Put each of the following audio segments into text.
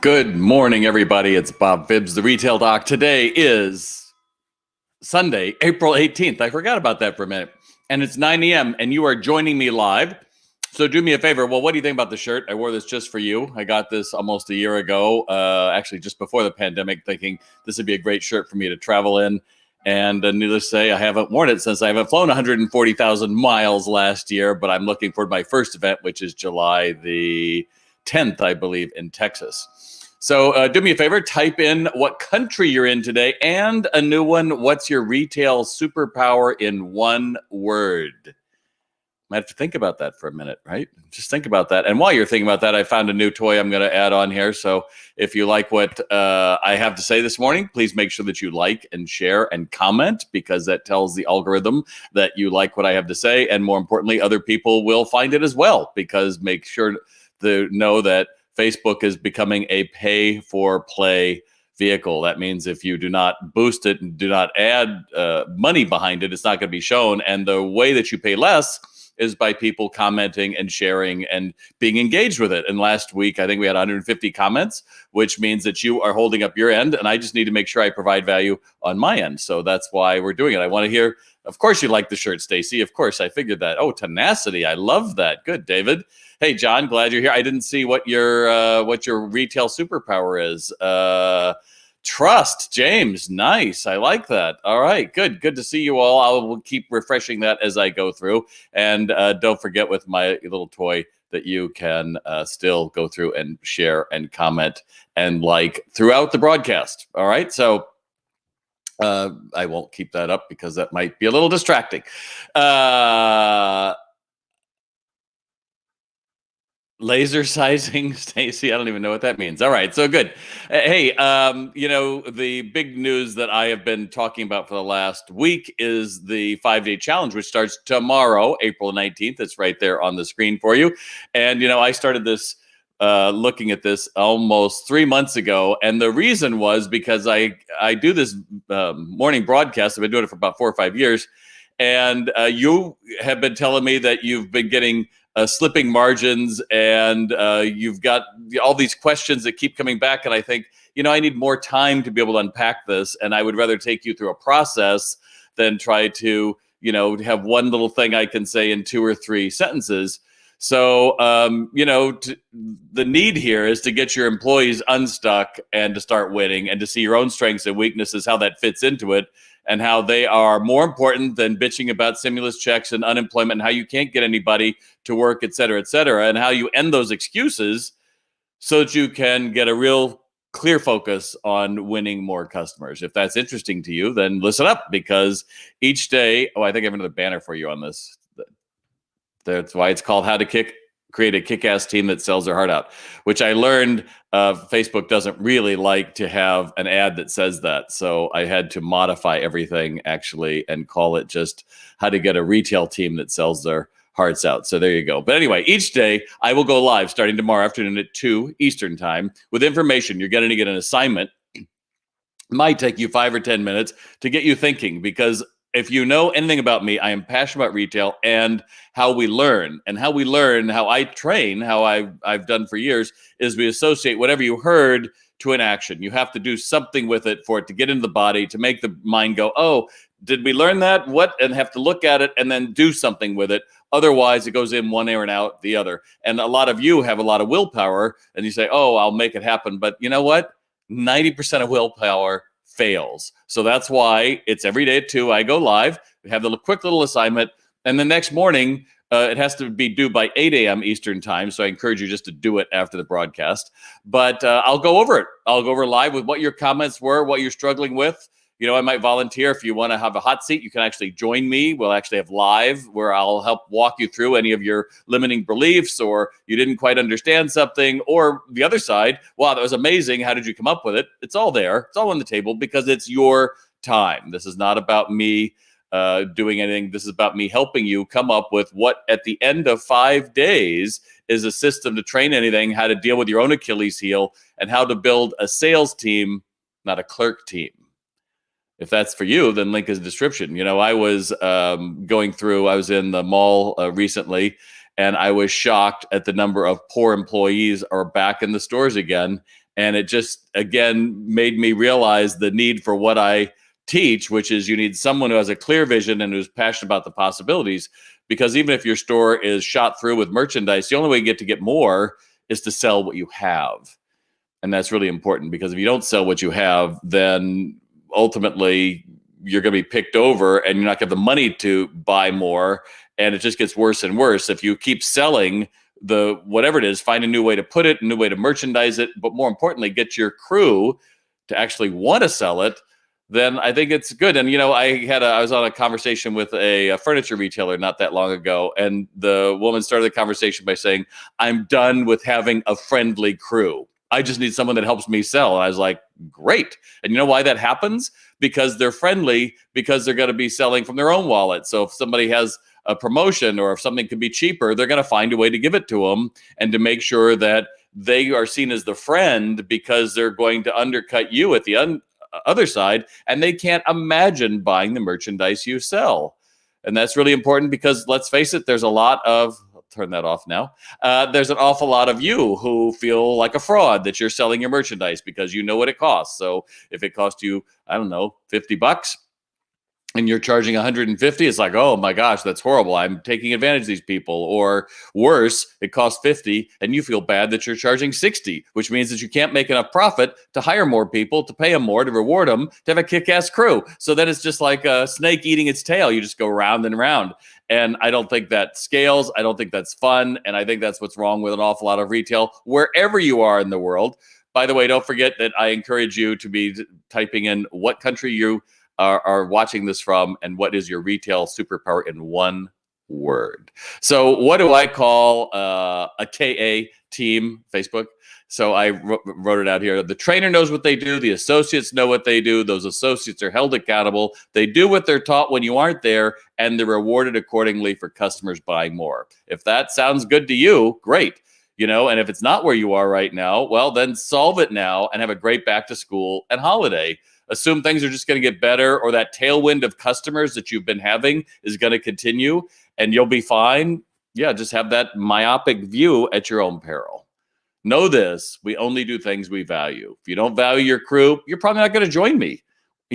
Good morning, everybody. It's Bob Phibbs, the Retail Doc. Today is Sunday, April 18th. I forgot about that for a minute. And it's 9 a.m., and you are joining me live. So do me a favor. Well, what do you think about the shirt? I wore this just for you. I got this almost a year ago, actually just before the pandemic, thinking this would be a great shirt for me to travel in. And needless to say, I haven't worn it since I haven't flown 140,000 miles last year, but I'm looking forward to my first event, which is July the 10th, I believe, in Texas. So do me a favor, type in what country you're in today and a new one. What's your retail superpower in one word? Might have to think about that for a minute, right? Just think about that. And while you're thinking about that, I found a new toy I'm going to add on here. So if you like what I have to say this morning, please make sure that you like and share and comment, because that tells the algorithm that you like what I have to say. And more importantly, other people will find it as well, because make sure to know that Facebook is becoming a pay-for-play vehicle. That means if you do not boost it and do not add money behind it, it's not going to be shown. And the way that you pay less is by people commenting and sharing and being engaged with it. And last week, I think we had 150 comments, which means that you are holding up your end. And I just need to make sure I provide value on my end. So that's why we're doing it. I want to hear, of course, you like the shirt, Stacy. Of course, I figured that. Oh, tenacity. I love that. Good, David. Hey, John, glad you're here. I didn't see what your retail superpower is. Trust, James. Nice. I like that. All right, good. Good to see you all. I will keep refreshing that as I go through. And don't forget with my little toy that you can still go through and share and comment and like throughout the broadcast. All right, so I won't keep that up because that might be a little distracting. Laser sizing, Stacy. I don't even know what that means. All right, so good. Hey, the big news that I have been talking about for the last week is the 5-day challenge, which starts tomorrow, April 19th. It's right there on the screen for you. And, I started this looking at this almost 3 months ago. And the reason was because I do this morning broadcast. I've been doing it for about 4 or 5 years. And you have been telling me that you've been getting slipping margins, and you've got all these questions that keep coming back. And I think, I need more time to be able to unpack this. And I would rather take you through a process than try to, have one little thing I can say in 2 or 3 sentences. So, the need here is to get your employees unstuck and to start winning and to see your own strengths and weaknesses, how that fits into it, and how they are more important than bitching about stimulus checks and unemployment and how you can't get anybody to work, et cetera, and how you end those excuses so that you can get a real clear focus on winning more customers. If that's interesting to you, then listen up, because each day, I think I have another banner for you on this. That's why it's called How to Create a Kick-Ass Team That Sells Their Heart Out, which I learned Facebook doesn't really like to have an ad that says that. So I had to modify everything actually and call it just How to Get a Retail Team That Sells Their Hearts Out. So there you go. But anyway, each day I will go live starting tomorrow afternoon at 2 Eastern time with information. You're going to get an assignment. It might take you 5 or 10 minutes to get you thinking, because if you know anything about me, I am passionate about retail and how we learn. And how we learn, how I train, how I've done for years, is we associate whatever you heard to an action. You have to do something with it for it to get into the body, to make the mind go, oh, did we learn that? What? And have to look at it and then do something with it. Otherwise, it goes in one ear and out the other. And a lot of you have a lot of willpower and you say, oh, I'll make it happen. But you know what? 90% of willpower fails. So that's why it's every day at 2. I go live. We have the quick little assignment. And the next morning, it has to be due by 8 a.m. Eastern time. So I encourage you just to do it after the broadcast. But I'll go over it. I'll go over live with what your comments were, what you're struggling with. I might volunteer. If you want to have a hot seat, you can actually join me. We'll actually have live where I'll help walk you through any of your limiting beliefs, or you didn't quite understand something, or the other side. Wow, that was amazing. How did you come up with it? It's all there. It's all on the table because it's your time. This is not about me doing anything. This is about me helping you come up with what at the end of 5 days is a system to train anything, how to deal with your own Achilles heel, and how to build a sales team, not a clerk team. If that's for you, then link is in the description. I was going through, I was in the mall recently, and I was shocked at the number of poor employees are back in the stores again. And it just, again, made me realize the need for what I teach, which is you need someone who has a clear vision and who's passionate about the possibilities. Because even if your store is shot through with merchandise, the only way you get to get more is to sell what you have. And that's really important, because if you don't sell what you have, then ultimately you're going to be picked over and you're not going to have the money to buy more. And it just gets worse and worse. If you keep selling the whatever it is, find a new way to put it, a new way to merchandise it, but more importantly, get your crew to actually want to sell it, then I think it's good. And, I was on a conversation with a furniture retailer not that long ago, and the woman started the conversation by saying, "I'm done with having a friendly crew. I just need someone that helps me sell." And I was like, great. And you know why that happens? Because they're friendly, because they're going to be selling from their own wallet. So if somebody has a promotion or if something could be cheaper, they're going to find a way to give it to them and to make sure that they are seen as the friend, because they're going to undercut you at the other side, and they can't imagine buying the merchandise you sell. And that's really important, because let's face it, there's a lot of, I'll turn that off now. There's an awful lot of you who feel like a fraud that you're selling your merchandise because you know what it costs. So if it costs you, I don't know, $50, and you're charging 150, it's like, oh my gosh, that's horrible. I'm taking advantage of these people. Or worse, it costs 50 and you feel bad that you're charging 60, which means that you can't make enough profit to hire more people, to pay them more, to reward them, to have a kick-ass crew. So then it's just like a snake eating its tail. You just go round and round. And I don't think that scales. I don't think that's fun. And I think that's what's wrong with an awful lot of retail, wherever you are in the world. By the way, don't forget that I encourage you to be typing in what country you are watching this from, and what is your retail superpower in one word. So what do I call a KA team, Facebook? So I wrote it out here. The trainer knows what they do. The associates know what they do. Those associates are held accountable. They do what they're taught when you aren't there, and they're rewarded accordingly for customers buying more. If that sounds good to you, great. And if it's not where you are right now, well, then solve it now and have a great back to school and holiday. Assume things are just going to get better, or that tailwind of customers that you've been having is going to continue, and you'll be fine. Yeah, just have that myopic view at your own peril. Know this: we only do things we value. If you don't value your crew, you're probably not going to join me.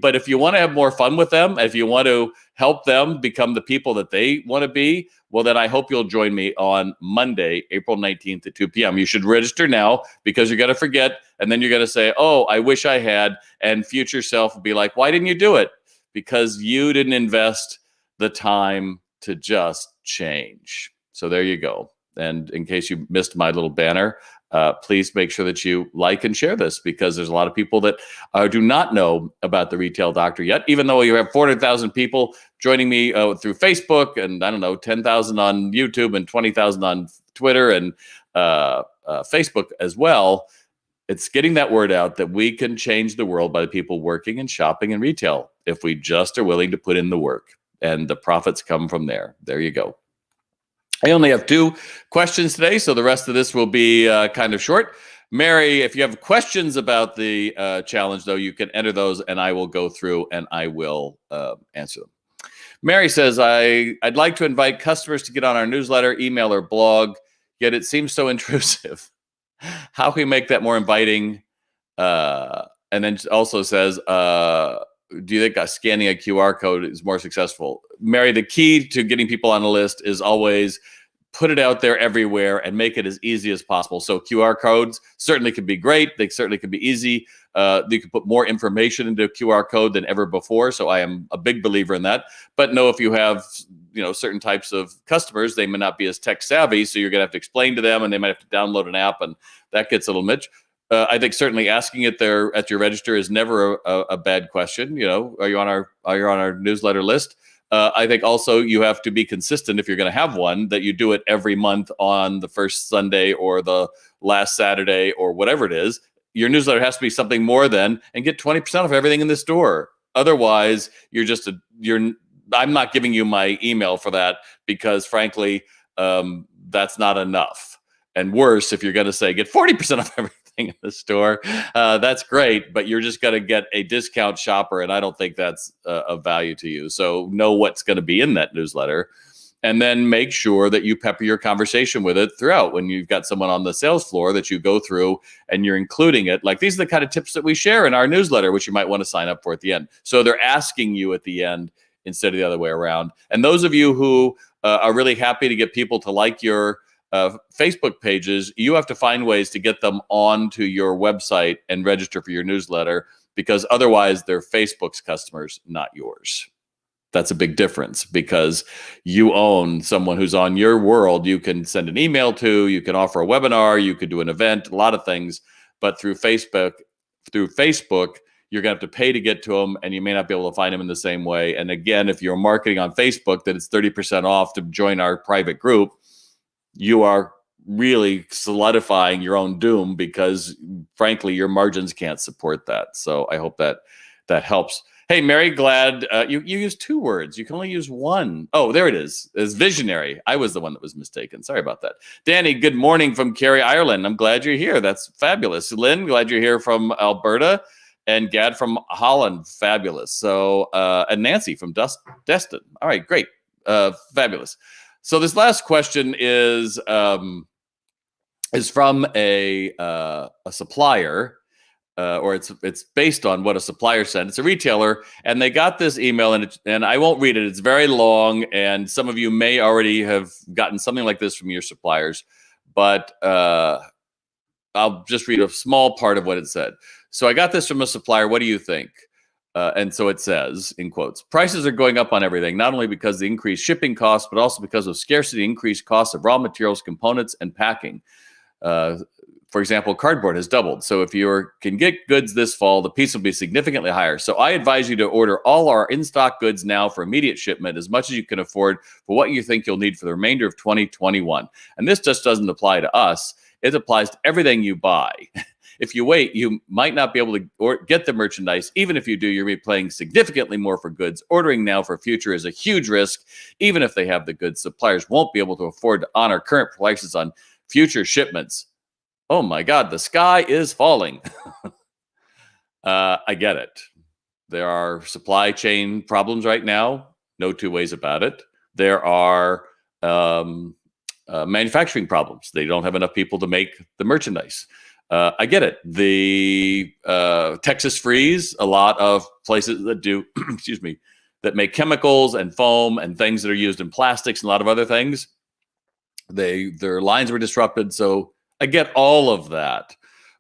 But if you want to have more fun with them, if you want to help them become the people that they want to be, well, then I hope you'll join me on Monday, April 19th at 2 p.m. You should register now, because you're going to forget. And then you're going to say, oh, I wish I had. And future self will be like, why didn't you do it? Because you didn't invest the time to just change. So there you go. And in case you missed my little banner, please make sure that you like and share this, because there's a lot of people that do not know about the Retail Doctor yet, even though you have 400,000 people joining me through Facebook, and 10,000 on YouTube, and 20,000 on Twitter, and Facebook as well. It's getting that word out that we can change the world by the people working and shopping in retail, if we just are willing to put in the work, and the profits come from there. There you go. I only have 2 questions today, so the rest of this will be kind of short. Mary, if you have questions about the challenge, though, you can enter those, and I will go through and I will answer them. Mary says, I'd like to invite customers to get on our newsletter, email, or blog, yet it seems so intrusive. How can we make that more inviting? And then also says, do you think scanning a QR code is more successful? Mary, the key to getting people on the list is always put it out there everywhere and make it as easy as possible. So QR codes certainly can be great. They certainly can be easy. You can put more information into a QR code than ever before. So I am a big believer in that. But no, if you have certain types of customers, they may not be as tech savvy. So you're going to have to explain to them, and they might have to download an app, and that gets a little much. I think certainly asking it there at your register is never a bad question. Are you on our newsletter list? I think also you have to be consistent, if you're going to have one, that you do it every month on the first Sunday or the last Saturday or whatever it is. Your newsletter has to be something more than, and get 20% of everything in the store. Otherwise, I'm not giving you my email for that, because frankly, that's not enough. And worse, if you're going to say get 40% of everything in the store, that's great, but you're just going to get a discount shopper, and I don't think that's of value to you. So know what's going to be in that newsletter. and then make sure that you pepper your conversation with it throughout. When you've got someone on the sales floor that you go through and you're including it, like these are the kind of tips that we share in our newsletter, which you might want to sign up for at the end. So they're asking you at the end instead of the other way around. And those of you who are really happy to get people to like your Facebook pages, you have to find ways to get them onto your website and register for your newsletter, because otherwise they're Facebook's customers, not yours. That's a big difference, because you own someone who's on your world. You can send an email to, you can offer a webinar, you could do an event, a lot of things. But through Facebook, you're going to have to pay to get to them, and you may not be able to find them in the same way. And again, if you're marketing on Facebook that it's 30% off to join our private group, you are really solidifying your own doom, because frankly, your margins can't support that. So I hope that helps. Hey, Mary, glad you used 2 words. You can only use one. Oh, there it is. It's visionary. I was the one that was mistaken. Sorry about that. Danny, good morning from Kerry, Ireland. I'm glad you're here. That's fabulous. Lynn, glad you're here from Alberta. And Gad from Holland, fabulous. So, and Nancy from Destin. All right, great. Fabulous. So this last question is from a supplier. Or it's based on what a supplier sent. It's a retailer, and they got this email, and I won't read it. It's very long, and some of you may already have gotten something like this from your suppliers, but I'll just read a small part of what it said. So I got this from a supplier. What do you think? And so it says, in quotes, prices are going up on everything, not only because of the increased shipping costs, but also because of scarcity, increased costs of raw materials, components, and packing. For example, cardboard has doubled. So if you can get goods this fall, the piece will be significantly higher. So I advise you to order all our in-stock goods now for immediate shipment, as much as you can afford for what you think you'll need for the remainder of 2021. And this just doesn't apply to us. It applies to everything you buy. If you wait, you might not be able to get the merchandise. Even if you do, you're paying significantly more for goods. Ordering now for future is a huge risk. Even if they have the goods, suppliers won't be able to afford to honor current prices on future shipments. Oh my God, the sky is falling. I get it. There are supply chain problems right now. No 2 ways about it. There are manufacturing problems. They don't have enough people to make the merchandise. I get it. The Texas freeze, a lot of places that do, excuse me, that make chemicals and foam and things that are used in plastics and a lot of other things. Their lines were disrupted. So I get all of that,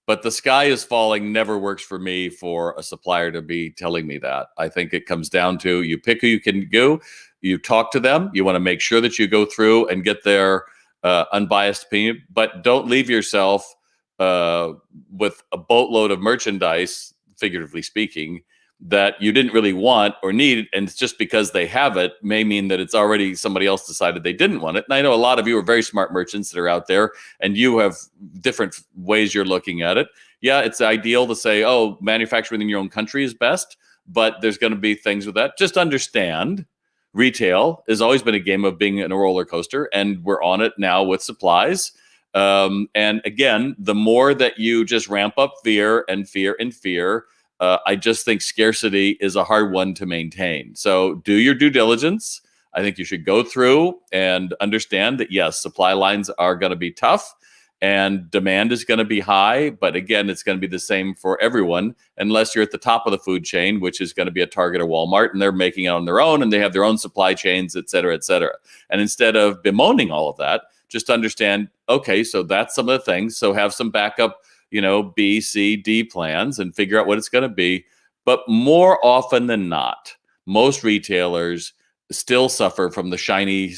but the sky is falling never works for me for a supplier to be telling me that. I think it comes down to you pick who you can go, you talk to them, you want to make sure that you go through and get their unbiased opinion, but don't leave yourself with a boatload of merchandise, figuratively speaking, that you didn't really want or need, and it's just because they have it may mean that it's already somebody else decided they didn't want it. And I know a lot of you are very smart merchants that are out there, and you have different ways you're looking at it. Yeah, it's ideal to say, oh, manufacture within your own country is best, but there's going to be things with that. Just understand, retail has always been a game of being in a roller coaster, and we're on it now with supplies. And again, the more that you just ramp up fear and fear and fear, I just think scarcity is a hard one to maintain. So do your due diligence. I think you should go through and understand that, yes, supply lines are going to be tough and demand is going to be high. But again, it's going to be the same for everyone, unless you're at the top of the food chain, which is going to be a Target or Walmart, and they're making it on their own and they have their own supply chains, et cetera, et cetera. And instead of bemoaning all of that, just understand, okay, so that's some of the things. So have some backup, B, C, D plans and figure out what it's going to be. But more often than not, most retailers still suffer from the shiny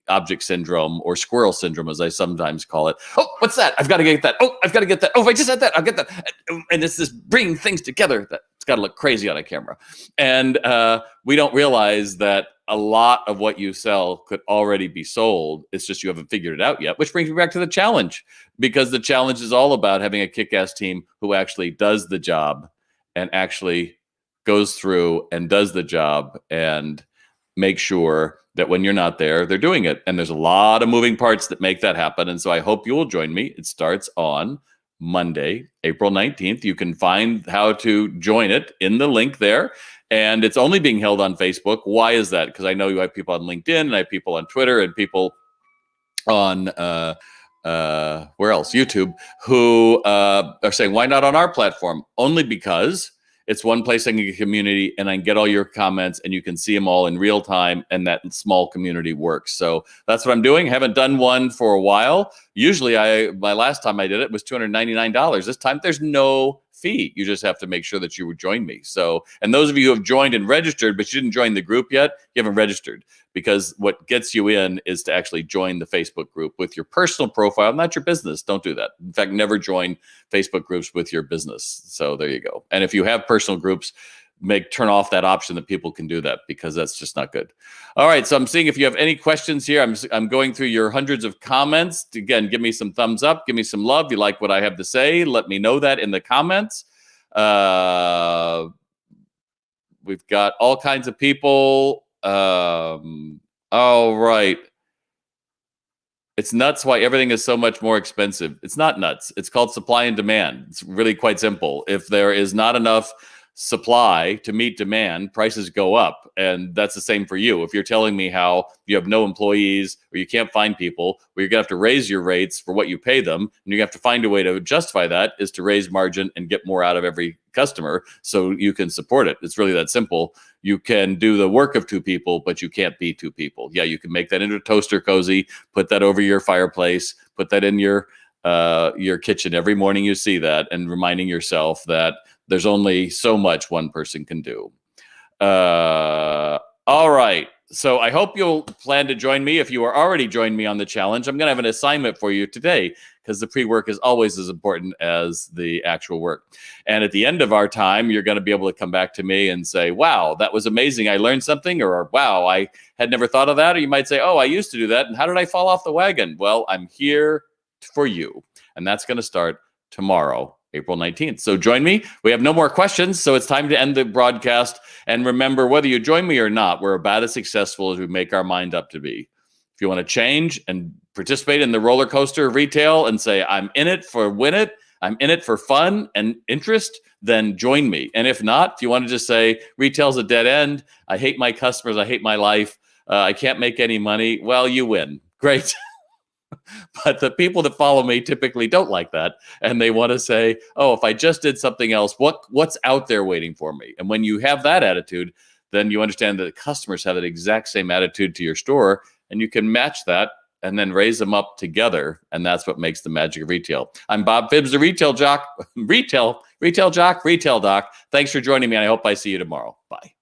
object syndrome, or squirrel syndrome, as I sometimes call it. Oh, what's that? I've got to get that. Oh, I've got to get that. Oh, if I just had that, I'll get that. And it's this bringing things together that it's got to look crazy on a camera. And we don't realize that a lot of what you sell could already be sold. It's just you haven't figured it out yet, which brings me back to the challenge, because the challenge is all about having a kick-ass team who actually does the job and actually goes through and does the job and make sure that when you're not there, they're doing it. And there's a lot of moving parts that make that happen. And so I hope you will join me. It starts on Monday, April 19th. You can find how to join it in the link there. And it's only being held on Facebook. Why is that? Because I know you have people on LinkedIn, and I have people on Twitter, and people on where else? YouTube, who are saying, why not on our platform? Only because it's one place I can get community, and I can get all your comments, and you can see them all in real time, and that small community works. So that's what I'm doing. Haven't done one for a while. Usually my last time I did it was $299. This time there's no fee. You just have to make sure that you would join me. So, and those of you who have joined and registered, but you didn't join the group yet, you haven't registered, because what gets you in is to actually join the Facebook group with your personal profile, not your business. Don't do that. In fact, never join Facebook groups with your business. So there you go. And if you have personal groups, turn off that option that people can do that, because that's just not good. All right, so I'm seeing if you have any questions here. I'm going through your hundreds of comments. Again, give me some thumbs up, give me some love. You like what I have to say, let me know that in the comments. We've got all kinds of people. All right. It's nuts why everything is so much more expensive. It's not nuts. It's called supply and demand. It's really quite simple. If there is not enough supply to meet demand, prices go up. And that's the same for you. If you're telling me how you have no employees, or you can't find people, or you're going to have to raise your rates for what you pay them, and you have to find a way to justify that, is to raise margin and get more out of every customer so you can support it. It's really that simple. You can do the work of two people, but you can't be two people. Yeah, you can make that into a toaster cozy, put that over your fireplace, put that in your kitchen every morning you see that, and reminding yourself that there's only so much one person can do. All right. So I hope you'll plan to join me. If you are already joined me on the challenge, I'm going to have an assignment for you today, because the pre-work is always as important as the actual work. And at the end of our time, you're going to be able to come back to me and say, wow, that was amazing. I learned something. Or wow, I had never thought of that. Or you might say, oh, I used to do that. And how did I fall off the wagon? Well, I'm here for you. And that's going to start tomorrow, April 19th. So join me. We have no more questions, so it's time to end the broadcast. And remember, whether you join me or not, we're about as successful as we make our mind up to be. If you want to change and participate in the roller coaster of retail and say, I'm in it for win it, I'm in it for fun and interest, then join me. And if not, if you want to just say, retail's a dead end, I hate my customers, I hate my life, I can't make any money, well, you win. Great. But the people that follow me typically don't like that. And they want to say, oh, if I just did something else, what's out there waiting for me? And when you have that attitude, then you understand that the customers have that exact same attitude to your store, and you can match that and then raise them up together. And that's what makes the magic of retail. I'm Bob Phibbs, the retail jock, retail jock, retail doc. Thanks for joining me. And I hope I see you tomorrow. Bye.